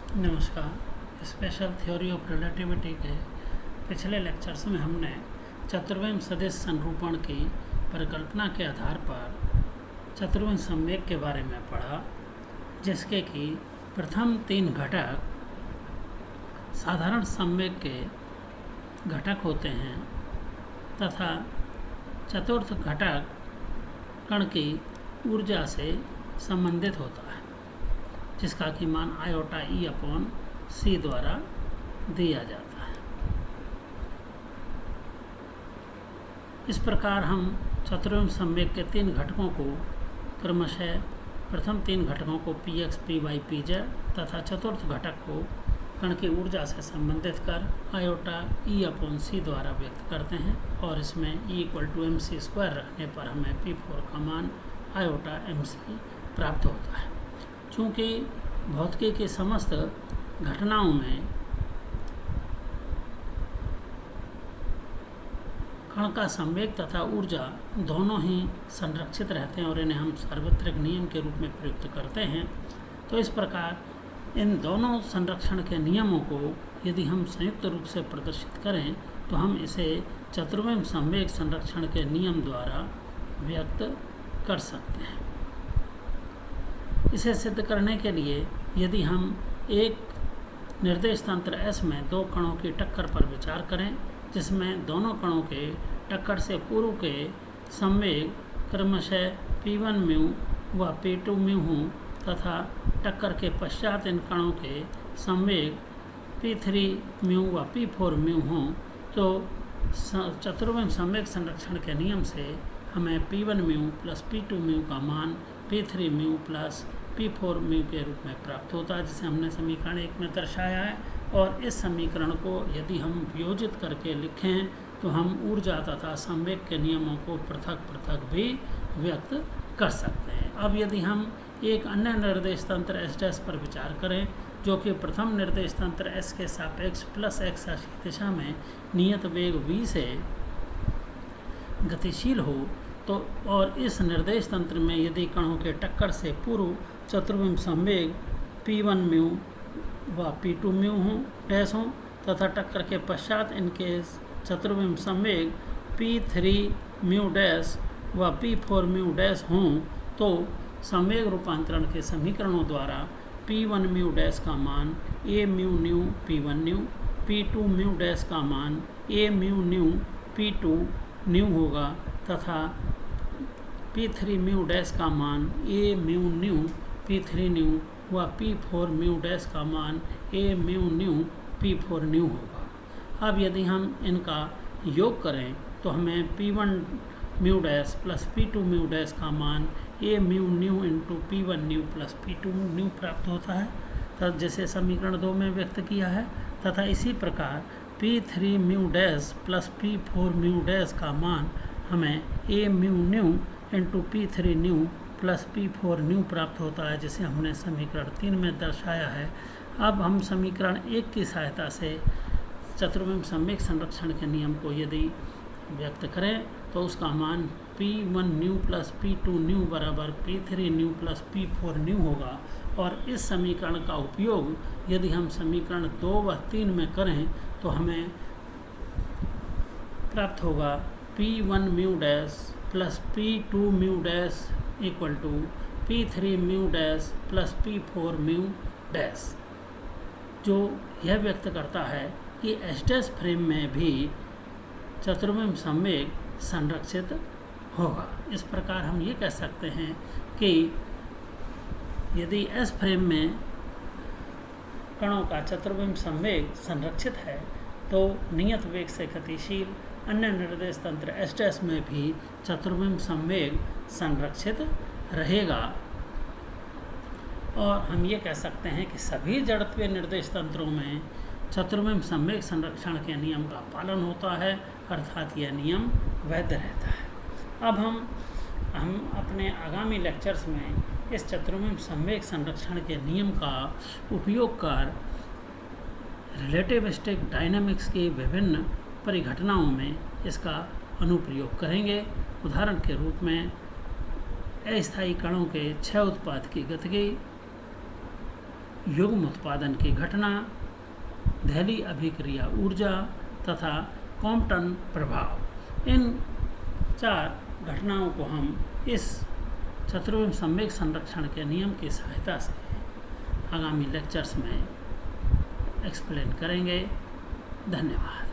नमस्कार। Special theory of relativity के पिछले लेक्चर्स में हमने चतुर्विम सदिश संरूपण की परिकल्पना के आधार पर चतुर्विम संवेग के बारे में पढ़ा, जिसके कि प्रथम तीन घटक साधारण संवेग के घटक होते हैं तथा चतुर्थ घटक कण की ऊर्जा से संबंधित होता है, जिसका कि मान आयोटा E/c द्वारा दिया जाता है। इस प्रकार हम चतुर्विम संवेग के तीन घटकों को क्रमशः प्रथम तीन घटकों को px, py, pz तथा चतुर्थ घटक को कण की ऊर्जा से संबंधित कर आयोटा E/c द्वारा व्यक्त करते हैं और इसमें E=mc² रखने पर हमें p4 का मान आयोटा mc प्राप्त होता है। चूँकि भौतिकी की समस्त घटनाओं में कण का संवेग तथा ऊर्जा दोनों ही संरक्षित रहते हैं और इन्हें हम सार्वत्रिक नियम के रूप में प्रयुक्त करते हैं। तो इस प्रकार इन दोनों संरक्षण के नियमों को यदि हम संयुक्त रूप से प्रदर्शित करें तो हम इसे चतुर्विम संवेग संरक्षण के नियम द्वारा व्यक्त कर सकते हैं। इसे सिद्ध करने के लिए यदि हम एक निर्देश तंत्र S में दो कणों की टक्कर पर विचार करें, जिसमें दोनों कणों के टक्कर से पूर्व के संवेग क्रमशः p1 म्यू व p2 म्यू हों तथा टक्कर के पश्चात इन कणों के संवेग p3 म्यू व p4 म्यू हों, तो चतुर्विम संवेग संरक्षण के नियम से हमें p1 mu plus p2 mu का मान p3 mu plus p4 mu के रूप में प्राप्त होता है, जिसे हमने समीकरण 1 में दर्शाया है। और इस समीकरण को यदि हम वियोजित करके लिखें तो हम ऊर्जा तथा संवेग के नियमों को पृथक पृथक भी व्यक्त कर सकते हैं। अब यदि हम एक अन्य निर्देश तंत्र S' पर विचार करें, जो कि प्रथम निर्देश तंत्र S के सापेक्ष प्लस x अक्ष की दिशा में नियत वेग v से गतिशील हो, तो और इस निर्देश तंत्र में यदि कणों के टक्कर से पूर्व चतुर्विम संवेग p1 म्यू व p2 म्यू डैश हों तथा टक्कर के पश्चात इनके चतुर्विम संवेग p3 म्यू डैश व p4 म्यू डैश हों, तो संवेग रूपांतरण के समीकरणों द्वारा p1 म्यू डैश का मान a mu new p1 new, p2 mu dash का मान a mu new p2 new होगा तथा p3 म्यू डैश का मान a mu new p3 new व p4 म्यू डैश का मान a mu new p4 new होगा। अब यदि हम इनका योग करें तो हमें p1 mu dash plus p2 mu dash का मान a mu new into p1 new plus p2 new प्राप्त होता है, तथा जैसे समीकरण 2 में व्यक्त किया है। तथा इसी प्रकार p3 mu dash plus p4 mu dash का मान हमें a mu new into p3 new plus p4 new प्राप्त होता है, जिसे हमने समीकरण 3 में दर्शाया है। अब हम समीकरण 1 की सहायता से चतुर्विम संवेग संरक्षण के नियम को यदि व्यक्त करें तो उसका मान p1 new plus p2 new बराबर p3 new plus p4 new होगा। और इस समीकरण का उपयोग यदि हम समीकरण 2 व 3 में करें तो हमें प्राप्त होगा p1 mu dash plus p2 mu dash equal to p3 mu dash plus p4 mu dash, जो यह व्यक्त करता है कि S' फ्रेम में भी चतुर्विम संवेग संरक्षित होगा। इस प्रकार हम ये कह सकते हैं कि यदि S फ्रेम में कणों का चतुर्विम संवेग संरक्षित है तो नियत वेग से गतिशील अन्य निर्देश तंत्र S' में भी चतुर्विम संवेग संरक्षित रहेगा। और हम ये कह सकते हैं कि सभी जड़त्वीय निर्देश तंत्रों में चतुर्विम संवेग संरक्षण के नियम का पालन होता है, अर्थात यह नियम वैध रहता है। अब हम अपने आगामी लेक्चर्स में इस चतुर्विम संवेग संरक्षण के नियम का उपयोग कर रिलेटिविस्टिक डायनामिक्स की विभिन्न परिघटनाओं में इसका अनुप्रयोग करेंगे। उदाहरण के रूप में अस्थायी कणों के क्षय उत्पाद की गतिकी युग्म उत्पादन की घटना, दहली अभिक्रिया ऊर्जा तथा कॉम्पटन प्रभाव, इन 4 घटनाओं को हम इस चतुर्विम संवेग संरक्षण के नियम की सहायता से आगामी लेक्चर्स में एक्सप्लेन करेंगे। धन्यवाद।